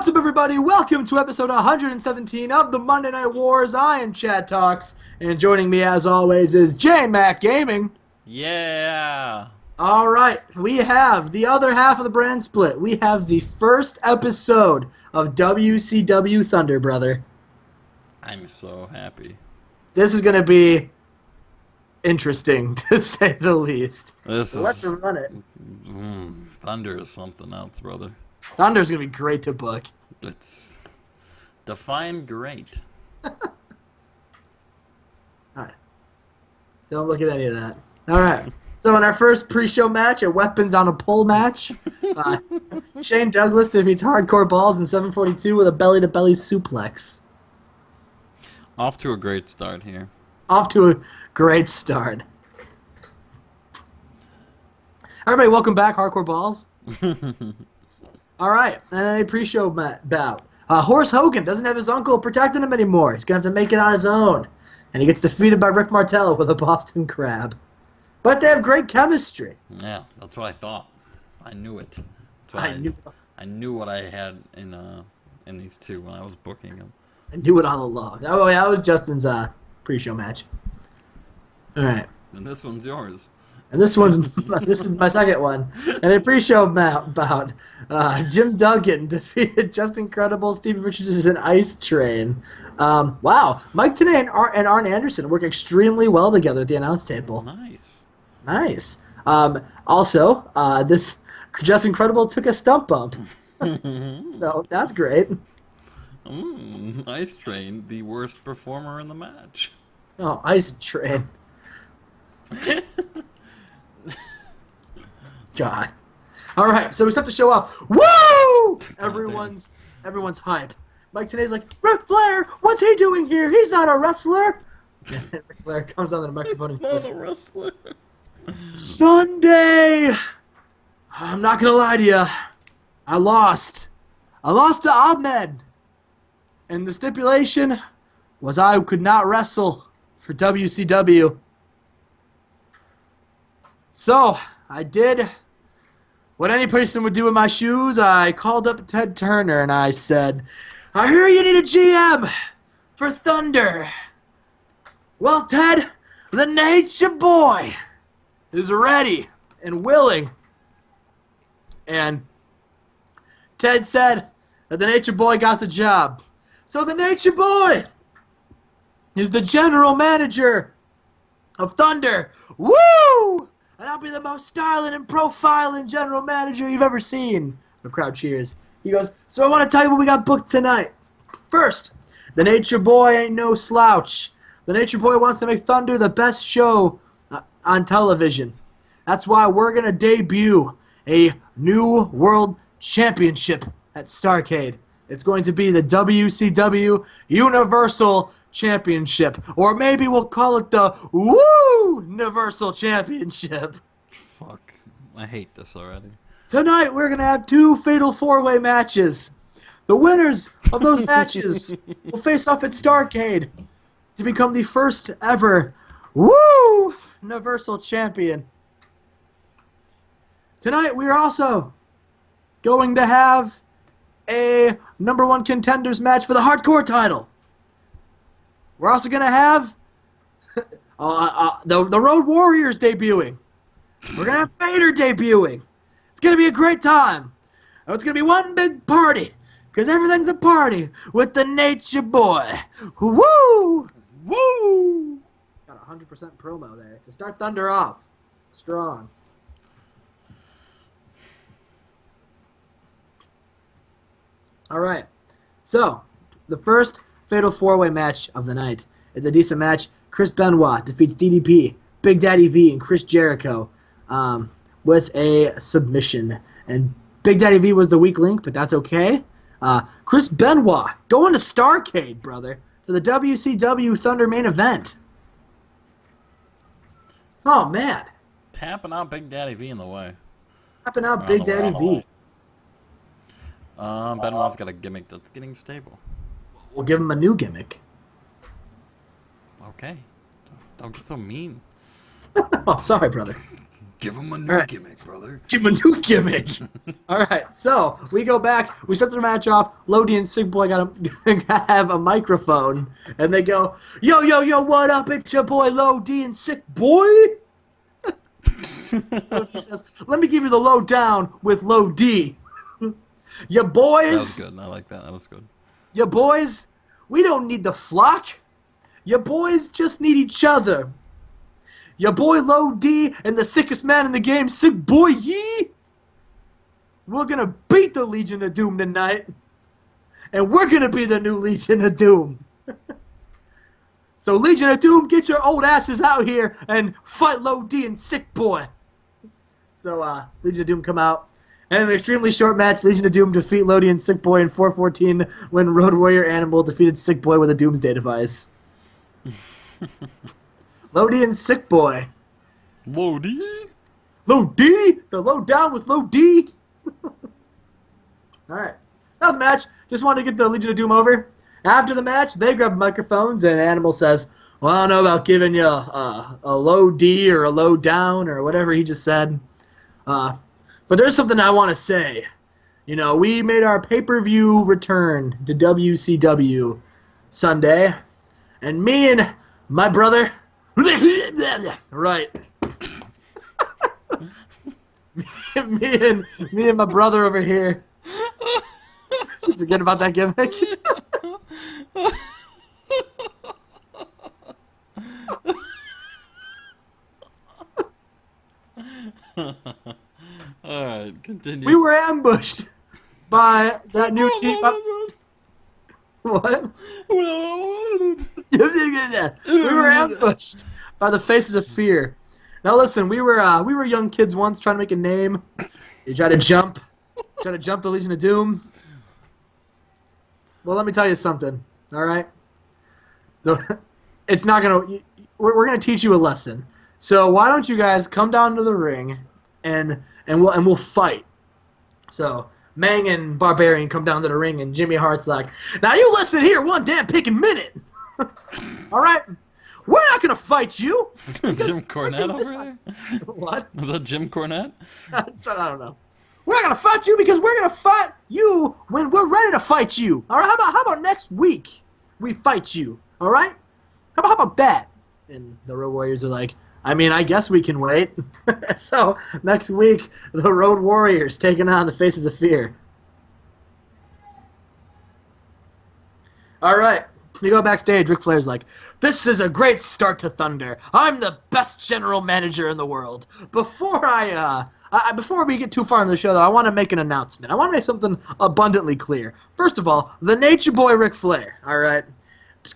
What's up, everybody? Welcome to episode 117 of the Monday Night Wars. I am Chad Talks, and joining me, as always, is Jmack Gaming. Yeah. All right, we have the other half of the brand split. We have the first episode of WCW Thunder, brother. I'm so happy. This is going to be interesting, to say the least. Let's run it. Thunder is something else, brother. Thunder's going to be great to book. It's define great. Alright. Don't look at any of that. Alright. So in our first pre-show match, a weapons on a pole match, Shane Douglas defeats Hardcore Balls in 742 with a belly-to-belly suplex. Off to a great start here. Off to a great start. Everybody, welcome back, Hardcore Balls. All right, and then a pre-show bout. Horace Hogan doesn't have his uncle protecting him anymore. He's going to have to make it on his own. And he gets defeated by Rick Martel with a Boston Crab. But they have great chemistry. Yeah, that's what I thought. I knew it. I knew what I had in these two when I was booking them. I knew it all along. Oh, yeah, that was Justin's pre-show match. All right. And this one's yours. And this is my second one. And a pre-show bout. Jim Duggan defeated Just Incredible, Stevie Richards, and Ice Train. Wow. Mike Tenay and Arn Anderson work extremely well together at the announce table. Nice. Also, this Just Incredible took a stump bump. So that's great. Ice Train, the worst performer in the match. Oh, Ice Train. God. All right, so we just have to show off. Woo! Everyone's hype. Mike Tenay's like, Ric Flair, what's he doing here? He's not a wrestler. And Ric Flair comes on the microphone and goes, not a wrestler. Sunday. I'm not gonna lie to you. I lost to Ahmed. And the stipulation was I could not wrestle for WCW. So, I did what any person would do in my shoes. I called up Ted Turner and I said, I hear you need a GM for Thunder. Well, Ted, the Nature Boy is ready and willing. And Ted said that the Nature Boy got the job. So the Nature Boy is the general manager of Thunder. Woo! And I'll be the most styling and profiling general manager you've ever seen. The crowd cheers. He goes, so I want to tell you what we got booked tonight. First, the Nature Boy ain't no slouch. The Nature Boy wants to make Thunder the best show on television. That's why we're going to debut a new world championship at Starrcade. It's going to be the WCW Universal Championship. Or maybe we'll call it the Woo Universal Championship. Fuck. I hate this already. Tonight we're going to have two fatal four-way matches. The winners of those matches will face off at Starrcade to become the first ever Woo Universal Champion. Tonight we are also going to have a number one contenders match for the hardcore title. We're also going to have the Road Warriors debuting. We're going to have Vader debuting. It's going to be a great time. And it's going to be one big party, because everything's a party with the Nature Boy. Woo! Woo! Got 100% promo there to start Thunder off strong. All right, so the first fatal four-way match of the night is a decent match. Chris Benoit defeats DDP, Big Daddy V, and Chris Jericho with a submission. And Big Daddy V was the weak link, but that's okay. Chris Benoit going to Starrcade, brother, for the WCW Thunder main event. Oh, man. Tapping out Big Daddy V in the way. Tapping out Big Daddy V. Benoit's got a gimmick that's getting stable. We'll give him a new gimmick. Okay. Don't get so mean. Oh, sorry, brother. Give him a new All right. gimmick, brother. Give him a new gimmick. All right, so we go back. We start the match off. Lodi and Sick Boy gotta have a microphone, and they go, "Yo, yo, yo, what up? It's your boy Lodi and Sick Boy." Lodi says, "Let me give you the lowdown with Lodi. Your boys." That was good. I like that. That was good. Your boys, we don't need the flock. Your boys just need each other. Your boy Lodi and the sickest man in the game, Sick Boy Yee. We're going to beat the Legion of Doom tonight. And we're going to be the new Legion of Doom. So Legion of Doom, get your old asses out here and fight Lodi and Sick Boy. So Legion of Doom come out. And in an extremely short match, Legion of Doom defeat Lodi and Sick Boy in 4:14 when Road Warrior Animal defeated Sick Boy with a Doomsday device. Lodi and Sick Boy. Lodi? Lodi? The lowdown with Lodi? Alright. That was the match. Just wanted to get the Legion of Doom over. After the match, they grab microphones, and Animal says, "Well, I don't know about giving you a low D or a low down or whatever he just said. But there's something I want to say. You know, we made our pay-per-view return to WCW Sunday, and me and my brother, right, me and my brother over here, should forget about that gimmick. Alright, continue. We were ambushed by that new team. What? We were ambushed by the Faces of Fear. Now listen, we were young kids once trying to make a name. You try to jump the Legion of Doom. Well, let me tell you something. All right, it's not gonna. We're gonna teach you a lesson. So why don't you guys come down to the ring, and we'll fight. So Mang and Barbarian come down to the ring, and Jimmy Hart's like, "Now you listen here one damn picking minute. All right, we're not gonna fight you." Jim Cornette over there? What? Was that Jim Cornette? I don't know. We're not gonna fight you because we're gonna fight you when we're ready to fight you. All right? How about next week we fight you? All right? How about that? And the Road Warriors are like, I mean, I guess we can wait. So next week, the Road Warriors taking on the Faces of Fear. All right. We go backstage. Ric Flair's like, "This is a great start to Thunder. I'm the best general manager in the world." Before before we get too far into the show, though, I want to make an announcement. I want to make something abundantly clear. First of all, the Nature Boy Ric Flair, all right,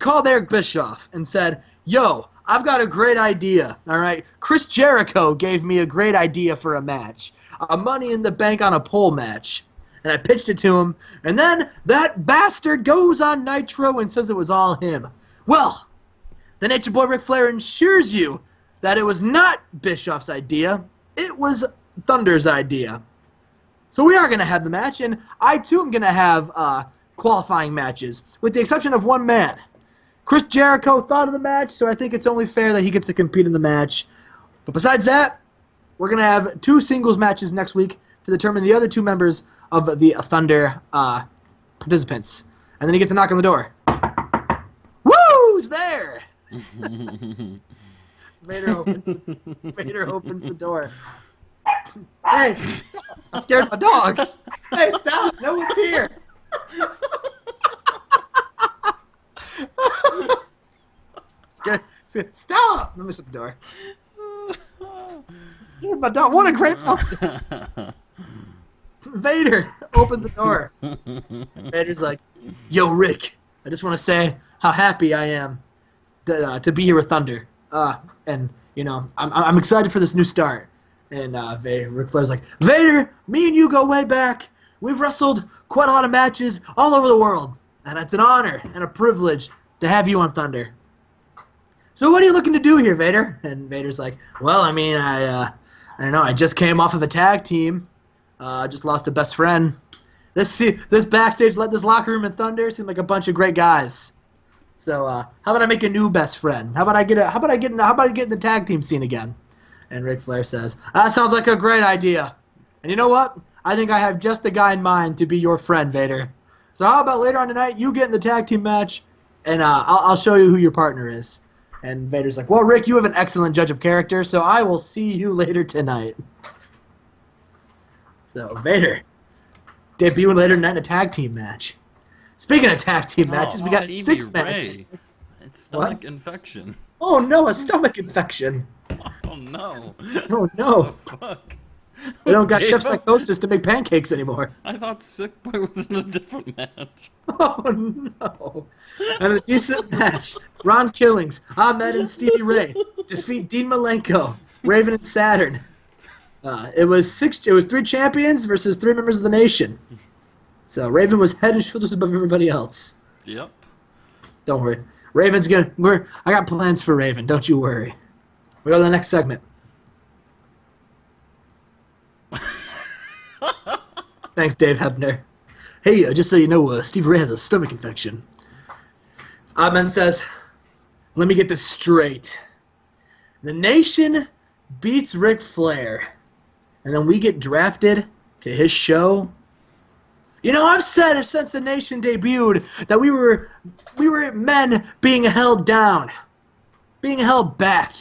called Eric Bischoff and said, "Yo, I've got a great idea, all right? Chris Jericho gave me a great idea for a match, a Money in the Bank on a pole match." And I pitched it to him, and then that bastard goes on Nitro and says it was all him. Well, the Nature Boy Ric Flair assures you that it was not Bischoff's idea. It was Thunder's idea. So we are going to have the match, and I, too, am going to have qualifying matches, with the exception of one man. Chris Jericho thought of the match, so I think it's only fair that he gets to compete in the match. But besides that, we're going to have 2 singles matches next week to determine the other 2 members of the Thunder participants. And then he gets a knock on the door. Woo's there! Vader opens the door. Hey, stop. I scared my dogs. Hey, stop. No one's here. Stop. Let me shut the door. Scared my dog. What a great moment. Vader opens the door. Vader's like, "Yo, Rick, I just want to say how happy I am to be here with Thunder. And, you know, I'm excited for this new start." And Ric Flair's like, "Vader, me and you go way back. We've wrestled quite a lot of matches all over the world. And it's an honor and a privilege to have you on Thunder. So what are you looking to do here, Vader?" And Vader's like, "Well, I mean, I don't know. I just came off of a tag team. Just lost a best friend. This backstage, this locker room in Thunder seemed like a bunch of great guys. So how about I make a new best friend? How about I get in the tag team scene again?" And Ric Flair says, that sounds like a great idea. And you know what? I think I have just the guy in mind to be your friend, Vader. So how about later on tonight, you get in the tag team match, and I'll show you who your partner is. And Vader's like, well, Rick, you have an excellent judge of character, so I will see you later tonight. So, Vader, debuting later tonight in a tag team match. Speaking of tag team matches, we got a 6-match. It's stomach infection. Oh no, a stomach infection. Oh no. Oh no. What the fuck? We don't got chef psychosis to make pancakes anymore. I thought Sick Boy was in a different match. Oh no. And a decent match. Ron Killings, Ahmed and Stevie Ray defeat Dean Malenko, Raven and Saturn. It was 3 champions versus 3 members of the nation. So Raven was head and shoulders above everybody else. Yep. Don't worry. Raven's gonna. I got plans for Raven. Don't you worry. We go to the next segment. Thanks, Dave Hebner. Hey, just so you know, Stevie Ray has a stomach infection. Ahmed says, let me get this straight. The nation beats Ric Flair, and then we get drafted to his show. You know, I've said it since the nation debuted that we were men being held down, being held back.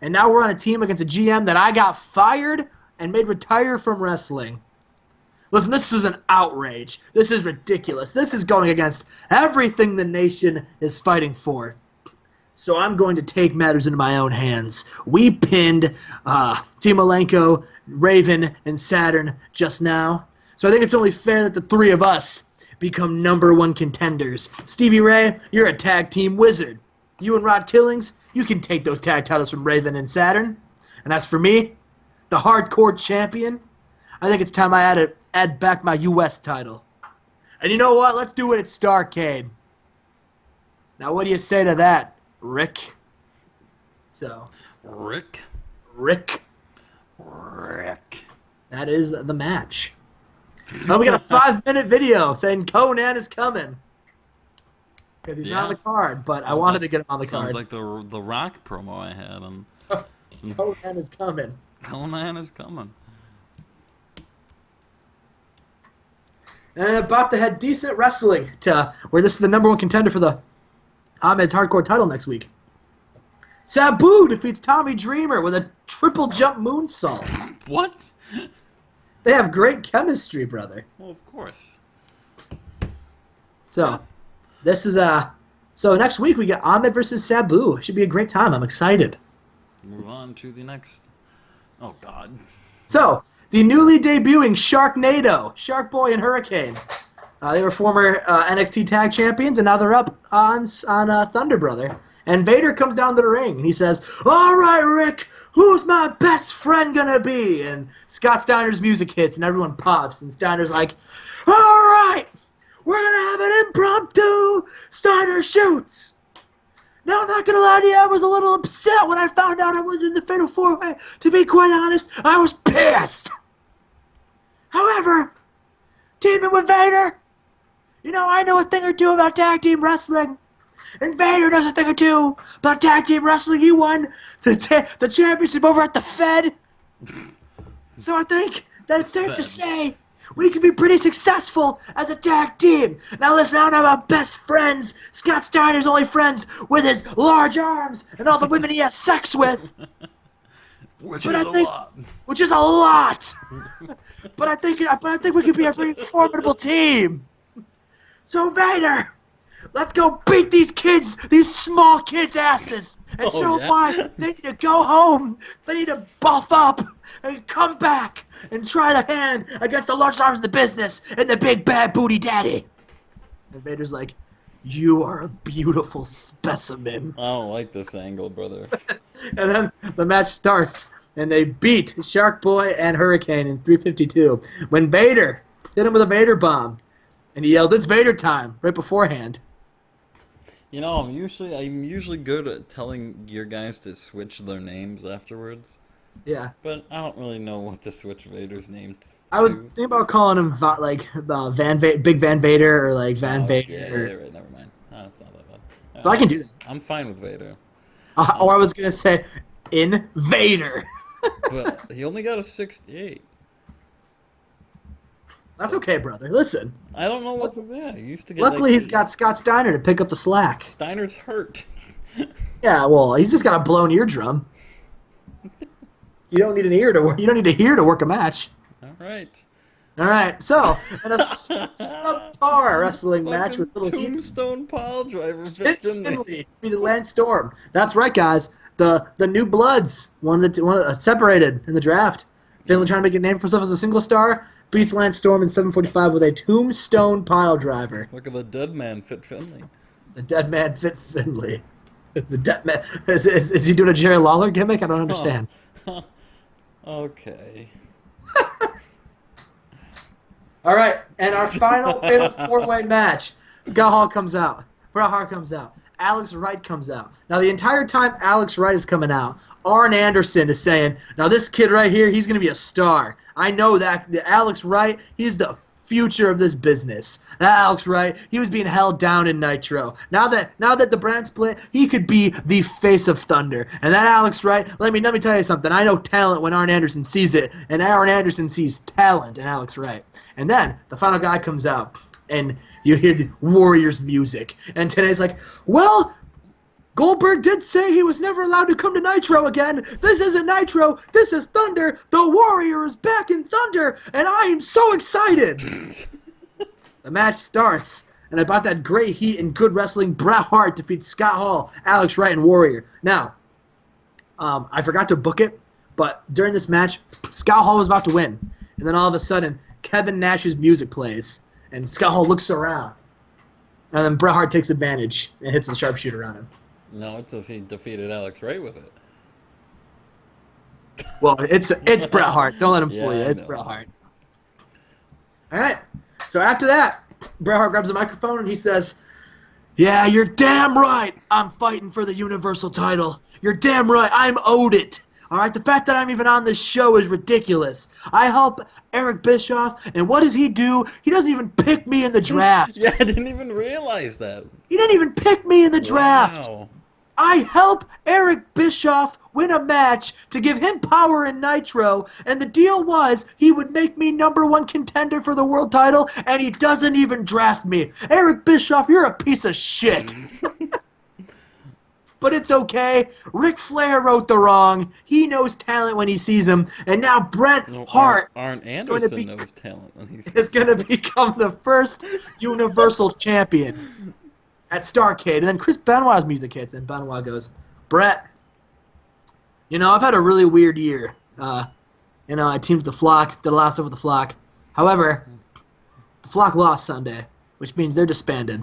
And now we're on a team against a GM that I got fired and made retire from wrestling. Listen, this is an outrage. This is ridiculous. This is going against everything the nation is fighting for. So I'm going to take matters into my own hands. We pinned Team Malenko, Raven, and Saturn just now. So I think it's only fair that the 3 of us become #1 contenders. Stevie Ray, you're a tag team wizard. You and Rod Killings, you can take those tag titles from Raven and Saturn. And as for me, the hardcore champion, I think it's time I add back my U.S. title. And you know what? Let's do it at Starrcade. Now, what do you say to that, Rick? So, Rick. That is the match. So we got a 5-minute video saying Conan is coming. Because he's not on the card, but I wanted to get him on the card. Sounds like the Rock promo I had. Conan is coming. Conan is coming. And about to head decent wrestling to where this is the #1 contender for the Ahmed's Hardcore title next week. Sabu defeats Tommy Dreamer with a triple jump moonsault. What? They have great chemistry, brother. Well, of course. So, this is so next week we got Ahmed versus Sabu. Should be a great time. I'm excited. Move on to the next. Oh God. So, the newly debuting Sharknado, Sharkboy and Hurricane. They were former NXT Tag Champions, and now they're up on Thunder Brother. And Vader comes down to the ring, and he says, all right, Rick, who's my best friend gonna be? And Scott Steiner's music hits, and everyone pops, and Steiner's like, all right, we're gonna have an impromptu Steiner shoots. Now, I'm not gonna lie to you, I was a little upset when I found out I was in the Fatal 4-Way. To be quite honest, I was pissed. However, teaming with Vader, you know, I know a thing or two about tag team wrestling. And Vader knows a thing or two about tag team wrestling. He won the championship over at the Fed. So I think that it's safe to say we can be pretty successful as a tag team. Now listen, I don't know about best friends. Scott Steiner's only friends with his large arms and all the women he has sex with. Which is a lot. But I think we could be a pretty formidable team. So Vader, let's go beat these kids, these small kids' asses, and show them why they need to go home. They need to buff up and come back and try their hand against the large arms of the business and the big bad booty daddy. And Vader's like, you are a beautiful specimen. I don't like this angle, brother. And then the match starts, and they beat Sharkboy and Hurricane in 352 when Vader hit him with a Vader bomb. And he yelled, it's Vader time, right beforehand. You know, I'm usually good at telling your guys to switch their names afterwards. Yeah. But I don't really know what to switch Vader's name to. I was thinking about calling him Big Van Vader or like Van Vader. Yeah, right, never mind. It's not that bad. So I can do that. I'm fine with Vader. Or I was going to say Invader. But he only got a 68. That's okay, brother. Listen. I don't know what's there. He used to get Luckily, he's got Scott Steiner to pick up the slack. Steiner's hurt. Yeah, well, he's just got a blown eardrum. You don't need an ear to work. You don't need to hear to work a match. All right. All right. So, in a subpar wrestling match with little Tombstone pile driver Fit Finley defeated Lance Storm. That's right, guys. The New Bloods, separated in the draft. Finley trying to make a name for himself as a single star. Beats Lance Storm in 7:45 with a Tombstone pile driver. Look at the dead man Fit Finley. The dead man Fit Finley. The dead man. Is he doing a Jerry Lawler gimmick? I don't understand. Okay. All right, and our final fatal four-way match. Scott Hall comes out. Bret Hart comes out. Alex Wright comes out. Now, the entire time Alex Wright is coming out, Arn Anderson is saying, now this kid right here, he's going to be a star. I know that. The Alex Wright, he's the future of this business. That Alex Wright, he was being held down in Nitro. Now that the brand split, he could be the face of Thunder. And that Alex Wright, let me tell you something. I know talent when Arn Anderson sees it, and Arn Anderson sees talent in Alex Wright. And then the final guy comes out, and you hear the Warriors music. And today's like, well, Goldberg did say he was never allowed to come to Nitro again. This isn't Nitro. This is Thunder. The Warrior is back in Thunder, and I am so excited. The match starts, and about that great heat and good wrestling, Bret Hart defeats Scott Hall, Alex Wright, and Warrior. Now, I forgot to book it, but during this match, Scott Hall was about to win. And then all of a sudden, Kevin Nash's music plays, and Scott Hall looks around. And then Bret Hart takes advantage and hits the sharpshooter on him. No, it's if he defeated Alex Wright with it. Well, it's Bret Hart. Don't let him fool you. I It's know. Bret Hart. All right. So after that, Bret Hart grabs the microphone and he says, yeah, you're damn right I'm fighting for the Universal title. You're damn right. I'm owed it. All right, the fact that I'm even on this show is ridiculous. I help Eric Bischoff, and what does he do? He doesn't even pick me in the draft. Yeah, I didn't even realize that. He didn't even pick me in the draft. Wow. I help Eric Bischoff win a match to give him power in Nitro, and the deal was he would make me #1 contender for the world title, and he doesn't even draft me. Eric Bischoff, you're a piece of shit. But it's okay. Ric Flair wrote the wrong. He knows talent when he sees him, and now Bret Hart Arn Anderson knows talent when he sees is going to become the first Universal Champion at Starrcade. And then Chris Benoit's music hits, and Benoit goes, Bret, I've had a really weird year. I teamed with the Flock, did a lot of stuff with the Flock. However, the Flock lost Sunday, which means they're disbanded.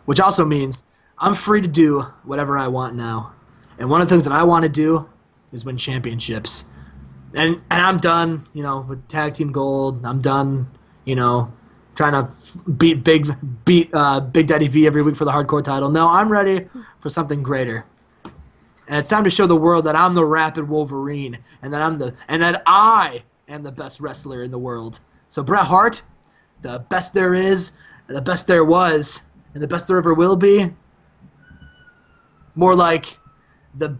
Which also means I'm free to do whatever I want now. And one of the things that I want to do is win championships. And I'm done, with Tag Team Gold. I'm done, trying to beat Big Daddy V every week for the hardcore title. No, I'm ready for something greater. And it's time to show the world that I'm the Rapid Wolverine and that I am the best wrestler in the world. So Bret Hart, the best there is, and the best there was, and the best there ever will be. More like the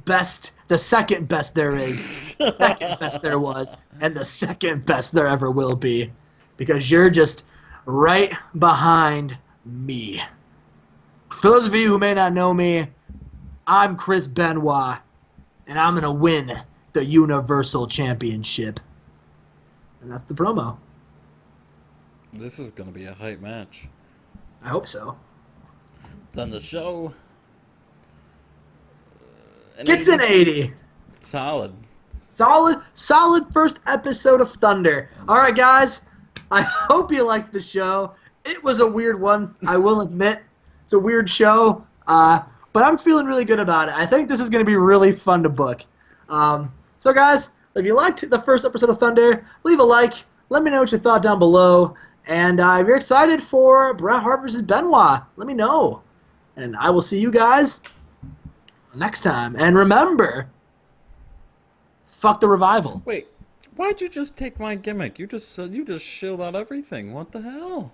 second best there is, second best there was, and the second best there ever will be. Because you're just right behind me. For those of you who may not know me, I'm Chris Benoit, and I'm going to win the Universal Championship. And that's the promo. This is going to be a hype match. I hope so. Then the show Gets an 80. Solid. Solid first episode of Thunder. All right, guys. I hope you liked the show. It was a weird one, I will admit. It's a weird show, but I'm feeling really good about it. I think this is going to be really fun to book. So, guys, if you liked the first episode of Thunder, leave a like. Let me know what you thought down below. And if you're excited for Bret Hart versus Benoit, let me know. And I will see you guys next time. And remember, fuck the revival. Wait, why'd you just take my gimmick? You just shilled out everything. What the hell?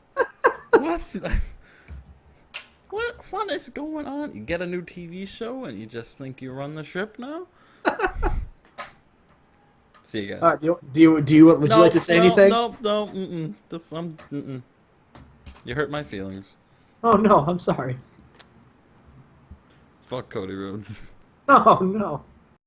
What is going on? You get a new TV show and you just think you run the ship now? See you guys. All right. Would you like to say anything? No. You hurt my feelings. Oh no, I'm sorry. Fuck Cody Rhodes. Oh no.